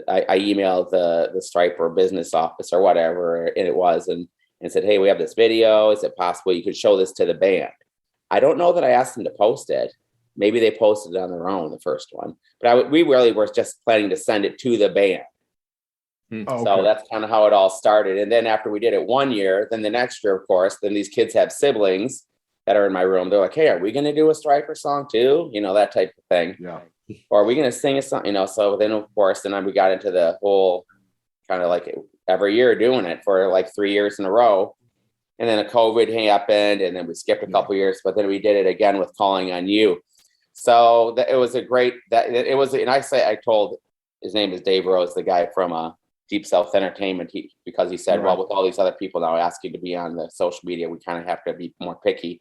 I emailed the Striper business office or whatever, and it was, and said, hey, we have this video. Is it possible you could show this to the band? I don't know that I asked them to post it. Maybe they posted it on their own, the first one. But we really were just planning to send it to the band. Oh, okay. So that's kind of how it all started. And then after we did it 1 year, then the next year, of course, then these kids have siblings that are in my room. They're like, hey, are we going to do a Striper song too? That type of thing. Yeah. Or are we going to sing a song? So then, of course, then we got into the whole kind of like every year doing it for like 3 years in a row. And then a COVID happened, and then we skipped a couple years, but then we did it again with Calling on You. So it was I told, his name is Dave Rose, the guy from Deep South Entertainment, because he said, well, with all these other people now asking to be on the social media, we kind of have to be more picky.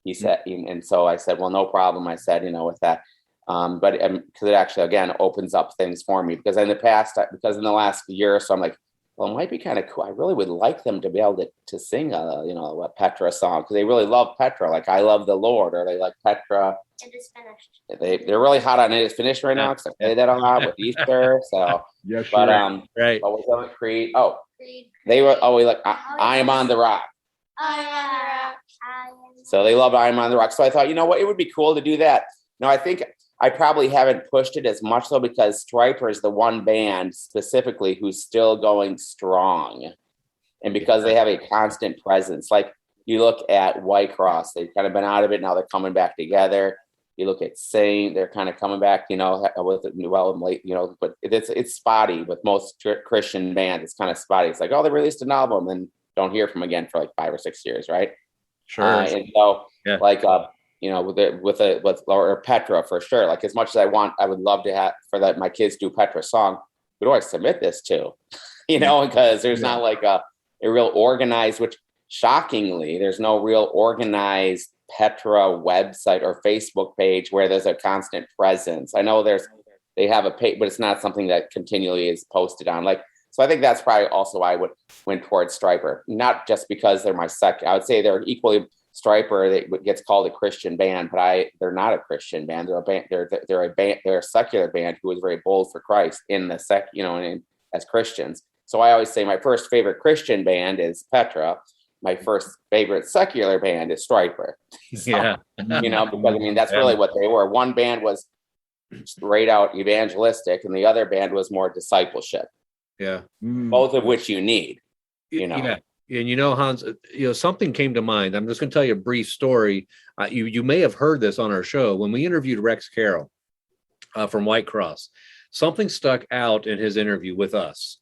He said, and so I said, well, no problem. I said, with that. But because it actually, again, opens up things for me, because in the last year or so, I'm like, well, it might be kind of cool. I really would like them to be able to sing a Petra song, because they really love Petra. Like, I Love the Lord, or they like Petra, It is finished. They're really hot on It Is Finished right now because I play that a lot with Easter. So, Yes, but right. What was that? Creed. Oh, Creed. they were. Oh, we like I Am on the Rock. I am on the rock. So they love I Am on the Rock. So I thought, you know what, it would be cool to do that. No, I think I probably haven't pushed it as much though because Stryper is the one band specifically who's still going strong, and because they have a constant presence. Like you look at White Cross, they've kind of been out of it. Now they're coming back together. You look at Saint, they're kind of coming back, with late, but it's spotty with most Christian bands. It's kind of spotty. It's like, oh, they released an album and don't hear from them again for like 5 or 6 years, right? Sure. And so, like, with Petra for sure. Like as much as I would love to have for that my kids do Petra song. Who do I submit this to? Because there's not like a real organized, which shockingly, there's no real organized Petra website or Facebook page where there's a constant presence. I know they have a page, but it's not something that continually is posted on. Like, so I think that's probably also why I went towards Stryper, not just because they're my second. I would say they're equally Stryper that gets called a Christian band, but they're not a Christian band. They're a band. They're a secular band who is very bold for Christ in the as Christians. So I always say my first favorite Christian band is Petra. My first favorite secular band is Stryper. So, because that's really what they were. One band was straight out evangelistic, and the other band was more discipleship. Yeah, both of which you need. Yeah. And Hans, something came to mind. I'm just going to tell you a brief story. You may have heard this on our show when we interviewed Rex Carroll from White Cross. Something stuck out in his interview with us,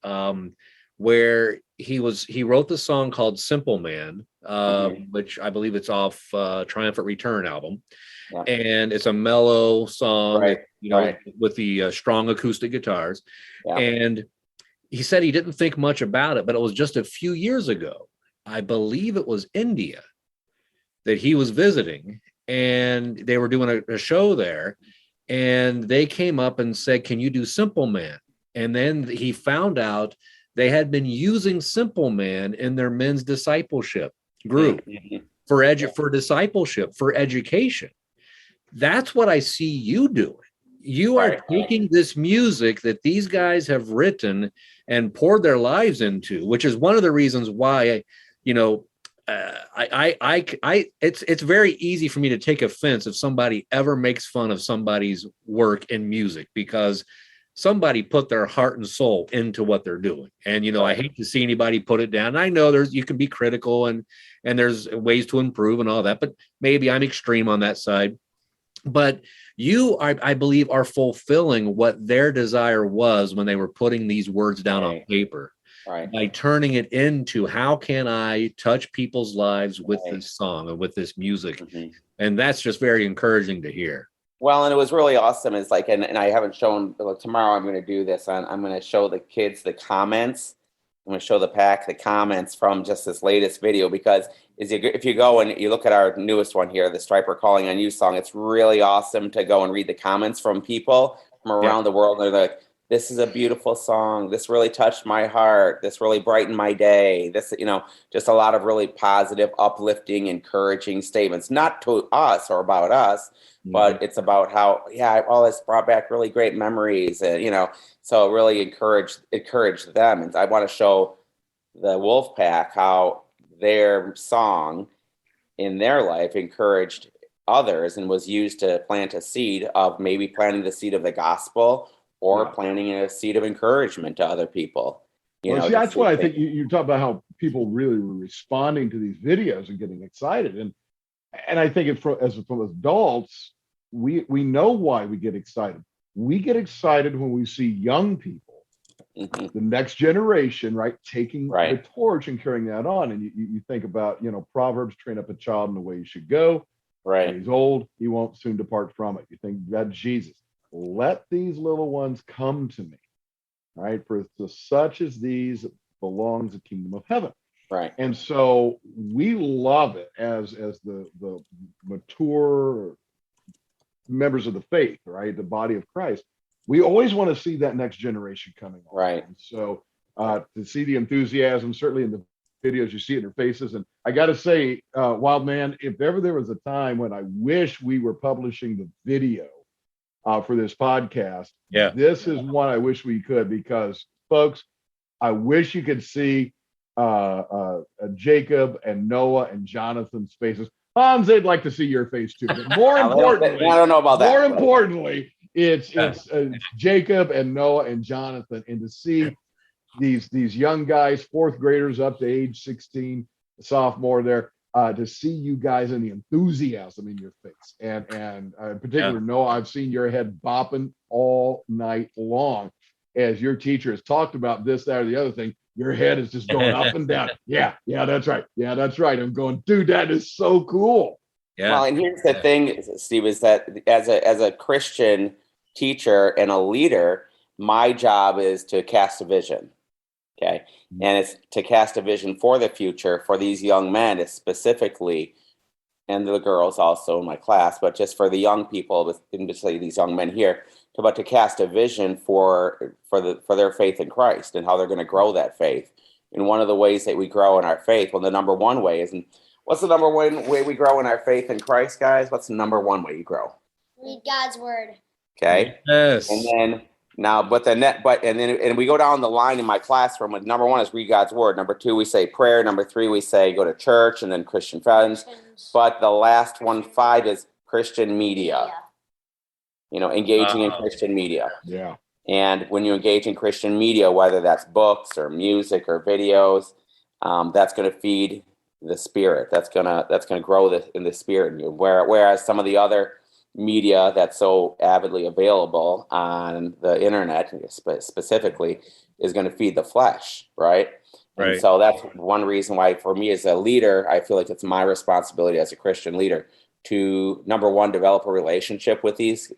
where he wrote the song called "Simple Man," which I believe it's off Triumphant Return album, and it's a mellow song, with the strong acoustic guitars, and he said he didn't think much about it, but it was just a few years ago. I believe it was India that he was visiting, and they were doing a show there, and they came up and said, "Can you do Simple Man?" And then he found out they had been using Simple Man in their men's discipleship group for discipleship, for education. That's what I see you doing. You are taking this music that these guys have written and poured their lives into, which is one of the reasons why, it's very easy for me to take offense if somebody ever makes fun of somebody's work in music, because somebody put their heart and soul into what they're doing. And, I hate to see anybody put it down. I know you can be critical and there's ways to improve and all that, but maybe I'm extreme on that side. But you, I believe, are fulfilling what their desire was when they were putting these words down on paper, by turning it into how can I touch people's lives with this song and with this music. And that's just very encouraging to hear. Well, and it was really awesome. It's like, and I haven't shown, tomorrow I'm going to do this. I'm going to show the kids the comments. I'm going to show the pack the comments from just this latest video, because if you go and you look at our newest one here, the Stryper Calling on You song, it's really awesome to go and read the comments from people from around the world. They're like, this is a beautiful song. This really touched my heart. This really brightened my day. This, just a lot of really positive, uplifting, encouraging statements, not to us or about us, but it's about how, all this brought back really great memories. So really encourage them. And I want to show the Wolfpack how their song in their life encouraged others and was used to plant a seed of maybe planting the seed of the gospel or planting a seed of encouragement to other people. That's why I think you talk about how people really were responding to these videos and getting excited. And I think from adults, we know why we get excited. We get excited when we see young people, the next generation, taking the torch and carrying that on. And you think about, Proverbs, train up a child in the way he should go. When he's old, he won't soon depart from it. You think about Jesus. Let these little ones come to me, for to such as these belongs the kingdom of heaven. And so we love it as the mature members of the faith, the body of Christ. We always want to see that next generation coming on. And so to see the enthusiasm, certainly in the videos, you see it in their faces. And I got to say, Wildman, if ever there was a time when I wish we were publishing the video for this podcast, this is one I wish we could, because, folks, I wish you could see Jacob and Noah and Jonathan's faces. Hans, they'd like to see your face too. But more importantly, I don't know about that. More importantly, it's Jacob and Noah and Jonathan, and to see these young guys, fourth graders up to age 16, sophomore there, to see you guys and the enthusiasm in your face, and in particular, Noah, I've seen your head bopping all night long as your teacher has talked about this, that, or the other thing. Your head is just going up and down. Yeah, that's right. Yeah, that's right. I'm going, dude, that is so cool. Yeah. Well, and here's the thing, Steve, is that as a Christian teacher and a leader, my job is to cast a vision. Okay. And it's to cast a vision for the future for these young men specifically, and the girls also in my class, but just for the young people, especially these young men here, but to cast a vision for their faith in Christ and how they're going to grow that faith. And one of the ways that we grow in our faith, well, the number one way is, and what's the number one way we grow in our faith in Christ, guys? What's the number one way you grow? Read God's word. Okay. Yes. And then and we go down the line in my classroom. Number one is read God's word. Number two, we say prayer. Number three, we say go to church, and then Christian friends. But the last one, 5, is Christian media. Engaging in Christian media. Yeah. And when you engage in Christian media, whether that's books or music or videos, that's going to feed the spirit. That's gonna grow in the spirit. Whereas some of the other media that's so avidly available on the internet specifically is going to feed the flesh, right? And so that's one reason why, for me as a leader, I feel like it's my responsibility as a Christian leader to, number one, develop a relationship with these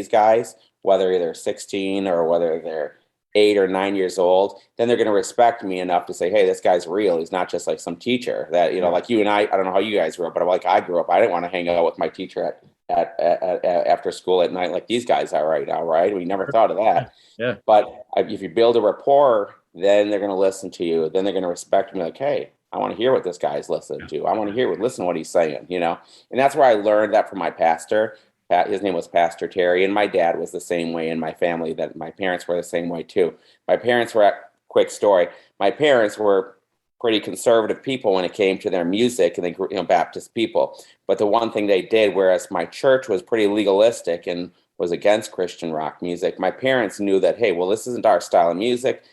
guys, whether they're 16 or whether they're 8 or 9 years old. Then they're going to respect me enough to say, hey, this guy's real. He's not just like some teacher that, like you and I don't know how you guys grew up, but like I grew up, I didn't want to hang out with my teacher at after school at night like these guys are right now, right? We never thought of that. Yeah. But if you build a rapport, then they're going to listen to you. Then they're going to respect me, like, hey, I want to hear what this guy's listening to. I want to listen to what he's saying, And that's where I learned that from my pastor. His name was Pastor Terry, and my dad was the same way in my family, that my parents were the same way too. My parents were, quick story, my parents were pretty conservative people when it came to their music, and they Baptist people. But the one thing they did, whereas my church was pretty legalistic and was against Christian rock music, my parents knew that, hey, well, this isn't our style of music,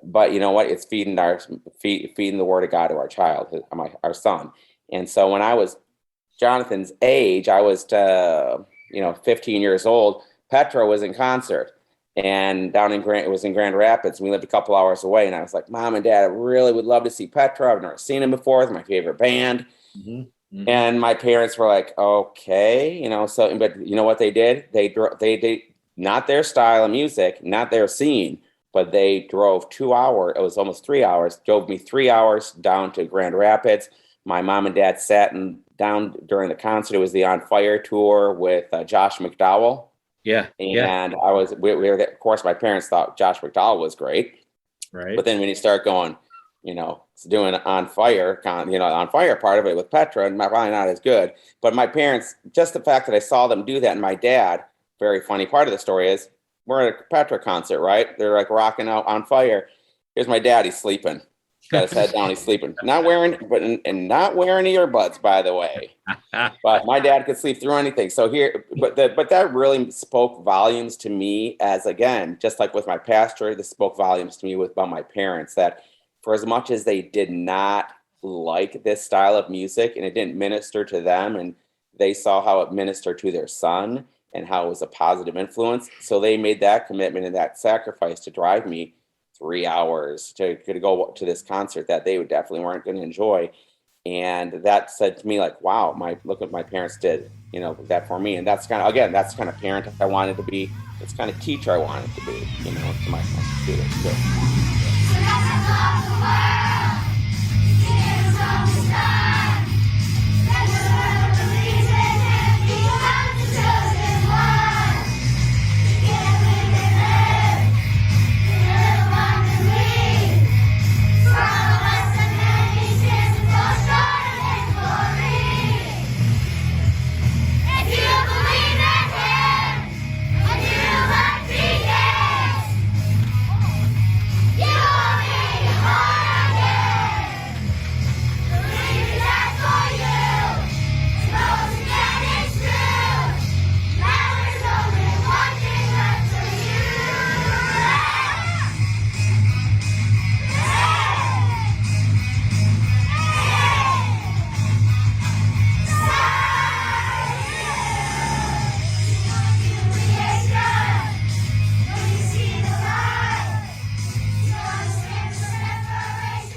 but you know what? It's feeding the word of God to our child, our son. And so when I was Jonathan's age, I was 15 years old. Petra was in concert, and it was in Grand Rapids. We lived a couple hours away, and I was like, Mom and Dad, I really would love to see Petra. I've never seen him before. It's my favorite band. Mm-hmm. Mm-hmm. And my parents were like, okay, but you know what they did? They not their style of music, not their scene, but they drove 2 hours. It was almost 3 hours. Drove me 3 hours down to Grand Rapids. My mom and dad sat down during the concert. It was the On Fire tour with Josh McDowell. Yeah. And we were, of course, my parents thought Josh McDowell was great. Right. But then when you start going, doing On Fire, On Fire part of it with Petra, and probably not as good. But my parents, just the fact that I saw them do that, and my dad, very funny part of the story is, we're at a Petra concert, right? They're like rocking out On Fire. Here's my dad. He's sleeping. He's got his head down. He's sleeping. Not wearing earbuds, by the way. But my dad could sleep through anything. So but that really spoke volumes to me, as, again, just like with my pastor, this spoke volumes to me about my parents, that for as much as they did not like this style of music and it didn't minister to them, and they saw how it ministered to their son and how it was a positive influence. So they made that commitment and that sacrifice to drive me 3 hours to go to this concert that they definitely weren't going to enjoy. And that said to me, like, wow, look what my parents did, that for me. And that's kind of parent I wanted to be. It's kind of teacher I wanted to be, to my students too.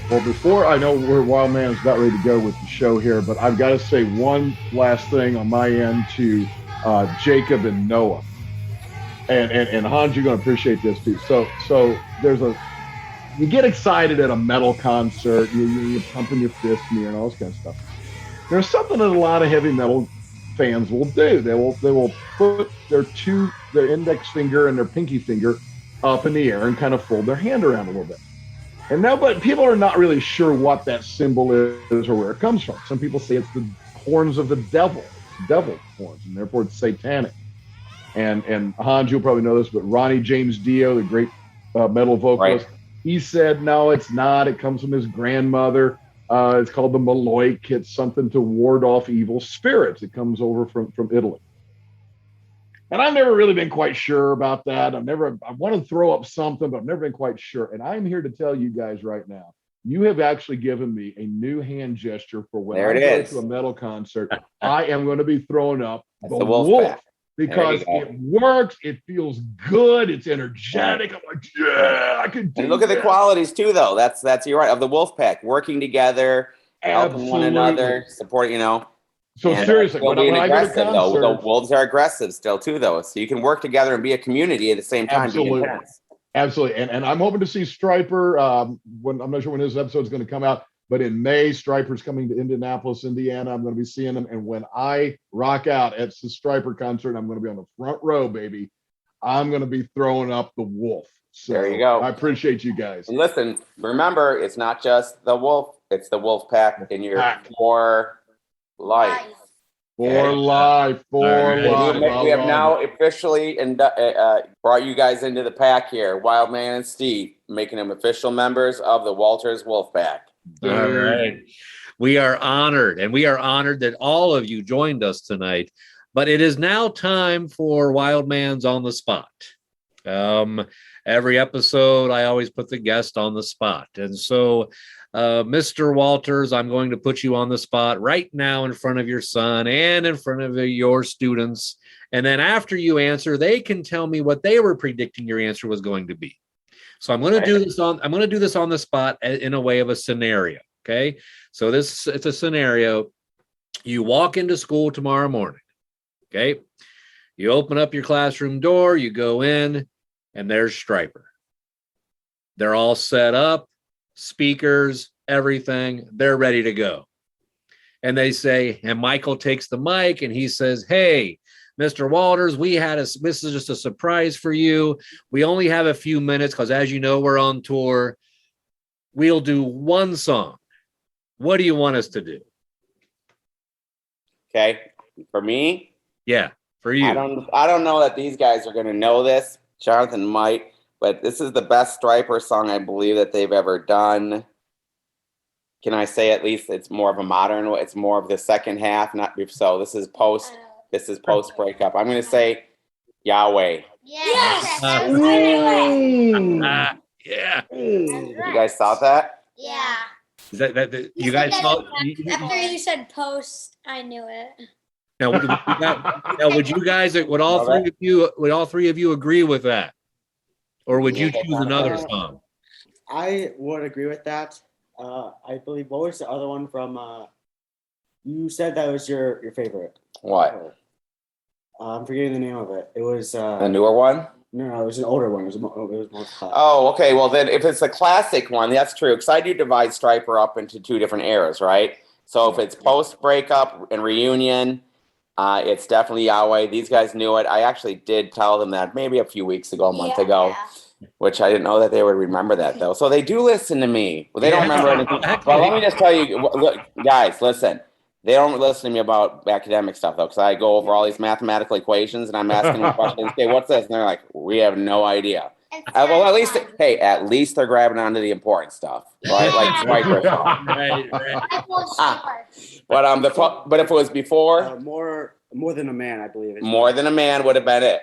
Well, before I know where Wildman is about ready to go with the show here, but I've got to say one last thing on my end to Jacob and Noah. And Hanz, you're going to appreciate this too. So you get excited at a metal concert, you're pumping your fist in the air and all this kind of stuff. There's something that a lot of heavy metal fans will do. They will put their index finger and their pinky finger up in the air and kind of fold their hand around a little bit. And now, but people are not really sure what that symbol is or where it comes from. Some people say it's the horns of the devil, devil horns, and therefore it's satanic. And Hanz, you'll probably know this, but Ronnie James Dio, the great metal vocalist, right, he said, no, it's not. It comes from his grandmother. It's called the Maloik. It's something to ward off evil spirits. It comes over from Italy. And I've never really been quite sure about that. I want to throw up something, but I've never been quite sure. And I'm here to tell you guys right now, you have actually given me a new hand gesture for when I go to a metal concert. I am going to be throwing up the wolf. Because it works, it feels good, it's energetic. I'm like, yeah, I can do And look at the qualities too, though. That's you're right. Of the Wolfpack, working together, helping one another, supporting, So seriously, when I go to concert, the wolves are aggressive still too, though. So you can work together and be a community at the same time. Absolutely. Be intense. Absolutely. And I'm hoping to see Stryper when I'm not sure when this episode is going to come out. But in May, Stryper's coming to Indianapolis, Indiana. I'm going to be seeing them. And when I rock out at the Stryper concert, I'm going to be on the front row, baby. I'm going to be throwing up the wolf. So there you go. I appreciate you guys. And listen, remember, it's not just the wolf. It's the Wolfpack in your for life. For life. We have now officially brought you guys into the pack here. Wildman and Steve, making them official members of the Walters Wolfpack. All right. We are honored, and we are honored that all of you joined us tonight. But it is now time for Wildman's on the spot. Every episode, I always put the guest on the spot. And so, Mr. Walters, I'm going to put you on the spot right now in front of your son and in front of your students. And then after you answer, they can tell me what they were predicting your answer was going to be. So I'm going to do this on the spot in a way of a scenario. Okay. So it's a scenario. You walk into school tomorrow morning. Okay. You open up your classroom door, you go in, and there's Stryper. They're all set up, speakers, everything. They're ready to go. And they say, and Michael takes the mic and he says, hey, Mr. Walters, this is just a surprise for you. We only have a few minutes because, as you know, we're on tour. We'll do one song. What do you want us to do? Okay. For me? Yeah, for you. I don't know that these guys are going to know this. Jonathan might, but this is the best Stryper song I believe that they've ever done. Can I say at least it's more of a modern? It's more of the second half. So this is post breakup. I'm going to say Yahweh. Yes. Yeah. You guys saw that? Yeah. Is that you guys saw? After you said post, I knew it. Now, would you guys? Would all three of you agree with that, or would you choose another song? I would agree with that. I believe. What was the other one from? You said that was your favorite. What? I'm forgetting the name of it. It was a newer one. No, it was an older one. It was more classic. Oh, okay. Well, then if it's a classic one, that's true. Because I do divide Stryper up into two different eras, right? So if it's post breakup and reunion, it's definitely Yahweh. These guys knew it. I actually did tell them that maybe a few weeks ago, a month ago, which I didn't know that they would remember that though. So they do listen to me. Well, they don't remember anything. But let me just tell you, look, guys, listen. They don't listen to me about academic stuff, though, because I go over all these mathematical equations, and I'm asking them questions. Okay, what's this? And they're like, we have no idea. Well, at least they're grabbing onto the important stuff, right? Like Stryper. Right. But if it was before, more than a man, I believe. More than a man would have been it.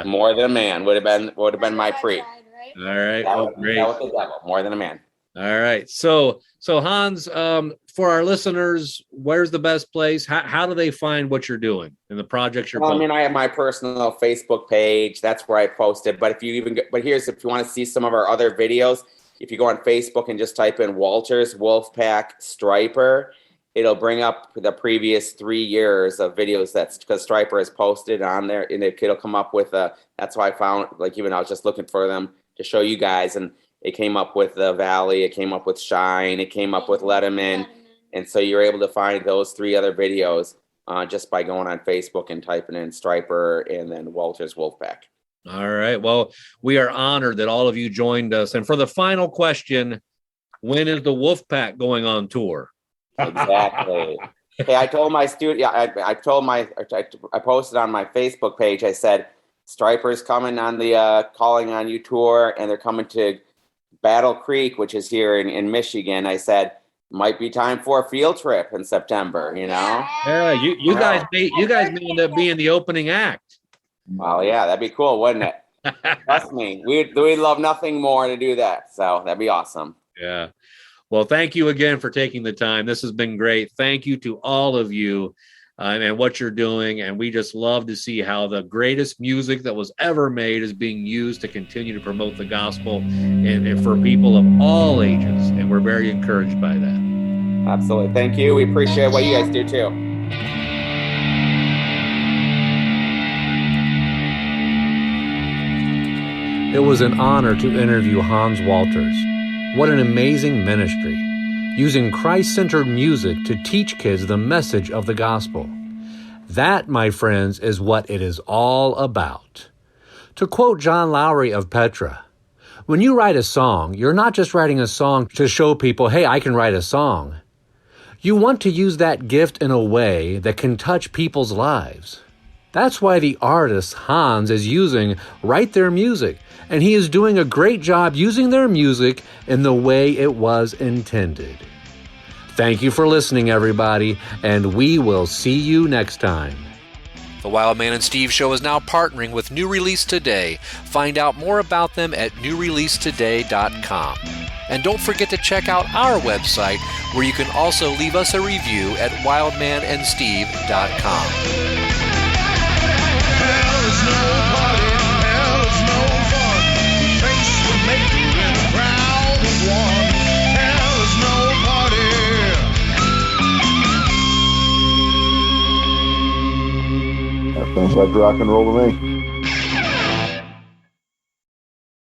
More than a man would have been my pre. All right. Great. That was the devil. More than a man. All right. So Hanz, for our listeners, where's the best place? How do they find what you're doing and the projects you're doing? I mean, I have my personal Facebook page. That's where I post it. But if you want to see some of our other videos, if you go on Facebook and just type in Walters Wolfpack Striper, it'll bring up the previous 3 years of videos because Striper has posted on there, and it'll come up with that's why I found, like, even I was just looking for them to show you guys, and it came up with the Valley, it came up with Shine, it came up with Letterman, and so you're able to find those 3 other videos just by going on Facebook and typing in Striper and then Walters Wolfpack. All right. Well, we are honored that all of you joined us. And for the final question, when is the Wolfpack going on tour? Exactly. Okay, I told my student, I posted on my Facebook page, I said, Striper's coming on the Calling on You tour, and they're coming to Battle Creek, which is here in Michigan. I said, might be time for a field trip in September, you know? Yeah, you guys may end up being the opening act. Well, yeah, that'd be cool, wouldn't it? Trust me, we'd love nothing more to do that. So that'd be awesome. Yeah. Well, thank you again for taking the time. This has been great. Thank you to all of you and what you're doing. And we just love to see how the greatest music that was ever made is being used to continue to promote the gospel and for people of all ages. And we're very encouraged by that. Absolutely. Thank you. We appreciate what you guys do too. It was an honor to interview Hanz Walters. What an amazing ministry, using Christ-centered music to teach kids the message of the gospel. That, my friends, is what it is all about. To quote John Lowry of Petra, when you write a song, you're not just writing a song to show people, hey, I can write a song. You want to use that gift in a way that can touch people's lives. That's why the artist, Hanz, is using Write Their Music, and he is doing a great job using their music in the way it was intended. Thank you for listening, everybody, and we will see you next time. The Wildman and Steve Show is now partnering with New Release Today. Find out more about them at newreleasetoday.com. And don't forget to check out our website, where you can also leave us a review at wildmanandsteve.com. That sounds like rock and roll to me.